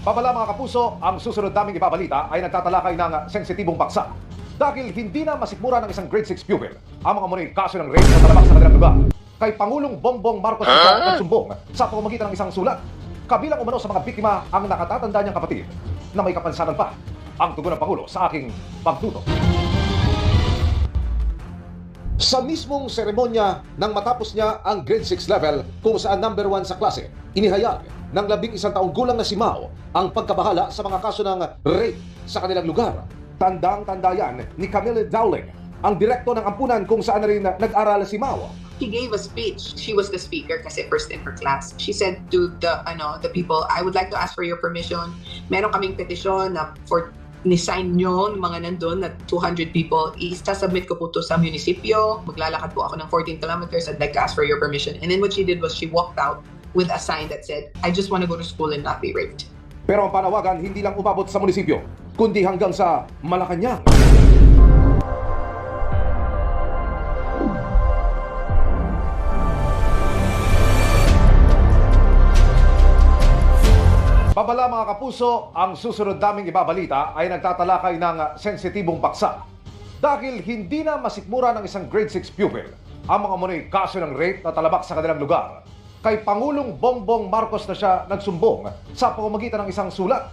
Babala mga kapuso, ang susunod naming ibabalita ay nagtatalakay ng sensitibong paksa. Dahil hindi na masikmura ng isang grade 6 pupil ang mga munay kaso ng rape na talabak sa kanilang lugar. Kay Pangulong Bongbong Marcos ito nagsumbong sa pamamagitan ng isang sulat. Kabilang umano sa mga biktima ang nakatatanda niyang kapatid na may kapansanan pa. Ang tugon ng Pangulo sa aking pagtutok. Sa mismong seremonya nang matapos niya ang grade 6 level kung saan number 1 sa klase, inihayag ng 11 taong gulang na si Mao ang pagkabahala sa mga kaso ng rape sa kanilang lugar. Tandang-tanda yan ni Camille Dowling, ang direkto ng ampunan kung saan na rin nag-aral si Mao. She gave a speech. She was the speaker kasi first in her class. She said to the people, I would like to ask for your permission. Meron kaming petisyon na for ni-sign nyo ng mga nandun na 200 people. I-submit ko po to sa munisipyo. Maglalakad po ako ng 14 kilometers. I'd like to ask for your permission. And then what she did was she walked out with a sign that said, I just want to go to school and not be raped. Pero ang panawagan hindi lang umabot sa munisipyo, kundi hanggang sa Malacanang. Babala mga kapuso, ang susunod naming ibabalita ay nagtatalakay ng sensitibong paksa. Dahil hindi na masikmura ng isang grade 6 pupil ang mga munay kaso ng rape na talabak sa kanilang lugar. Kay Pangulong Bongbong Marcos na siya nagsumbong sa pamamagitan ng isang sulat.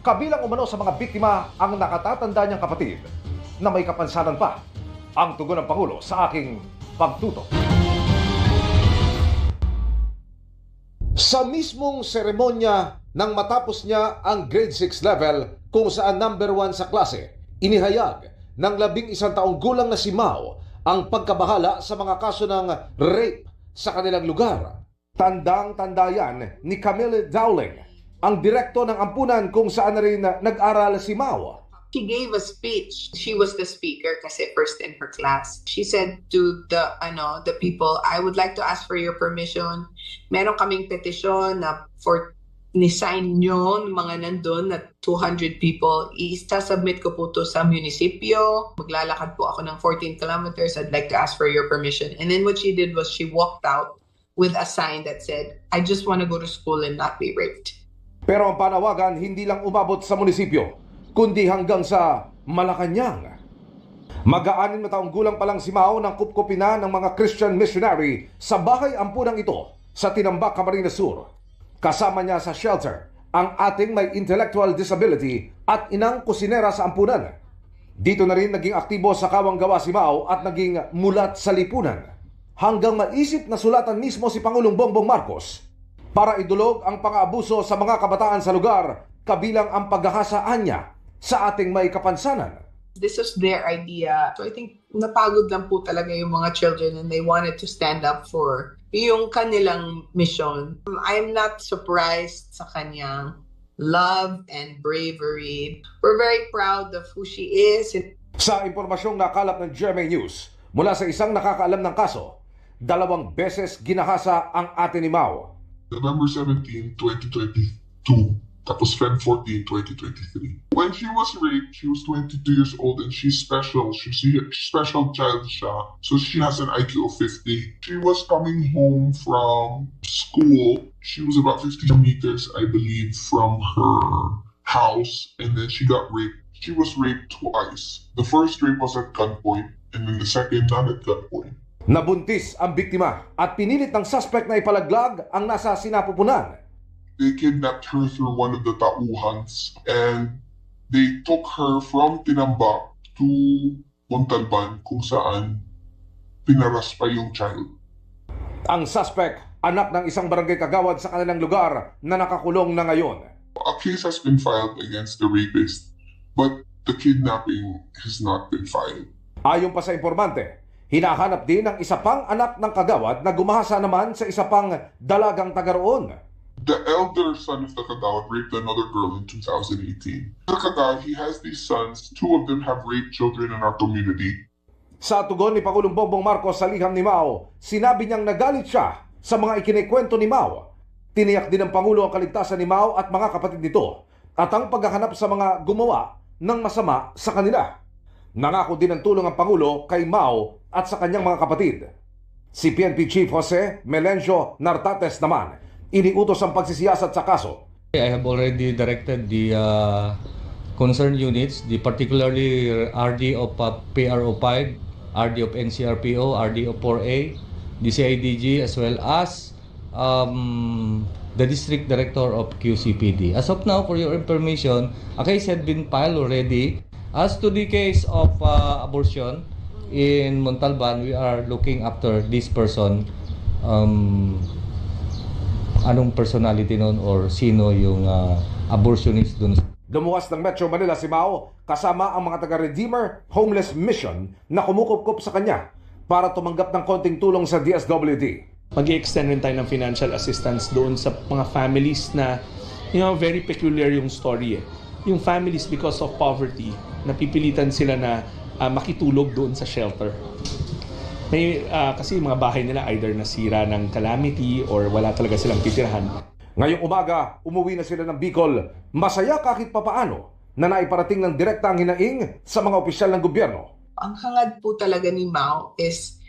Kabilang umano sa mga biktima ang nakatatanda niyang kapatid na may kapansanan pa. Ang tugon ng Pangulo sa aking pagtutok. Sa mismong seremonya nang matapos niya ang grade 6 level kung saan number 1 sa klase, inihayag ng 11 taong gulang na si Mao ang pagkabahala sa mga kaso ng rape sa kanilang lugar. Tandang-tanda yan ni Camille Dowling, ang direkto ng ampunan kung saan na rin nag-aral si Mao. She gave a speech. She was the speaker kasi first in her class. She said to the people, I would like to ask for your permission. Meron kaming petisyon na for ni-sign nyo ng mga nandun na 200 people. I-submit ko po to sa munisipyo. Maglalakad po ako ng 14 kilometers. I'd like to ask for your permission. And then what she did was she walked out with a sign that said, I just want to go to school and not be raped. Pero ang panawagan hindi lang umabot sa munisipyo, kundi hanggang sa Malacanang. Mag-aanin na taong gulang pa lang si Mao nang kupkupin na ng mga Christian missionary sa bahay ampunang ito sa Tinambak, Camarines Sur. Kasama niya sa shelter ang ating may intellectual disability at inang kusinera sa ampunan. Dito na rin naging aktibo sa kawang gawa si Mao at naging mulat sa lipunan. Hanggang maisip na sulatan mismo si Pangulong Bongbong Marcos para idulog ang pang-aabuso sa mga kabataan sa lugar, kabilang ang paghahasaan niya sa ating may kapansanan. This was their idea. So I think napagod lang po talaga yung mga children and they wanted to stand up for yung kanilang mission. I'm not surprised sa kanyang love and bravery. We're very proud of who she is. Sa impormasyong nakalap ng GMA News, mula sa isang nakakaalam ng kaso, 2 beses ginahasa ang ate ni Mao. November 17, 2022. Tapos Feb 14, 2023. When she was raped, she was 22 years old and she's special. She's a special child siya. So she has an IQ of 50. She was coming home from school. She was about 50 meters, I believe, from her house. And then she got raped. She was raped twice. The first rape was at gunpoint. And then the second not at gunpoint. Nabuntis ang biktima at pinilit ng suspect na ipalaglag ang nasa sinapupunan. They kidnapped her through one of the tauhans and they took her from Tinambak to Montalban kung saan pinaras pa yung child. Ang suspect, anak ng isang barangay kagawad sa kanilang lugar na nakakulong na ngayon. A case has been filed against the rapist, but the kidnapping has not been filed. Ayon pa sa informante, hinahanap din ang isa pang anak ng kagawad na gumahasa naman sa isa pang dalagang taga roon. The elder son of the Kagawad raped another girl in 2018. The Kagawad, he has these sons. 2 of them have raped children in our community. Sa tugon ni Pangulong Bongbong Marcos sa liham ni Mao, sinabi niyang nagalit siya sa mga ikinikwento ni Mao. Tiniyak din ng Pangulo ang kaligtasan ni Mao at mga kapatid nito at ang paghahanap sa mga gumawa ng masama sa kanila. Nangako din ng tulong ang Pangulo kay Mao at sa kanyang mga kapatid. Si PNP Chief Jose Melencio Nartates naman, iniutos ang pagsisiyasat sa kaso. I have already directed the concerned units, particularly RD of PRO5, RD of NCRPO, RD of 4A, the CIDG, as well as the District Director of QCPD. As of now, for your information, a case had been filed already. As to the case of abortion in Montalban, we are looking after this person. Anong personality nun or sino yung abortionist dun? Lumuwas ng Metro Manila si Mao kasama ang mga taga-Redeemer Homeless Mission na kumukupkup sa kanya para tumanggap ng konting tulong sa DSWD. Mag-i-extend rin tayo ng financial assistance doon sa mga families na, very peculiar yung story eh. Yung families because of poverty, napipilitan sila na makitulog doon sa shelter. Kasi mga bahay nila either nasira ng calamity or wala talaga silang titirhan. Ngayong umaga, umuwi na sila ng Bicol. Masaya kahit papaano na naiparating ng direkta ang hinaing sa mga opisyal ng gobyerno. Ang hangad po talaga ni Mao is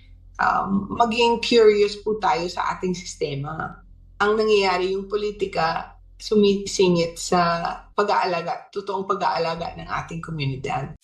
maging curious po tayo sa ating sistema. Ang nangyayari yung politika, sumisingit sa pag-aalaga, totoong pag-aalaga ng ating komunidad.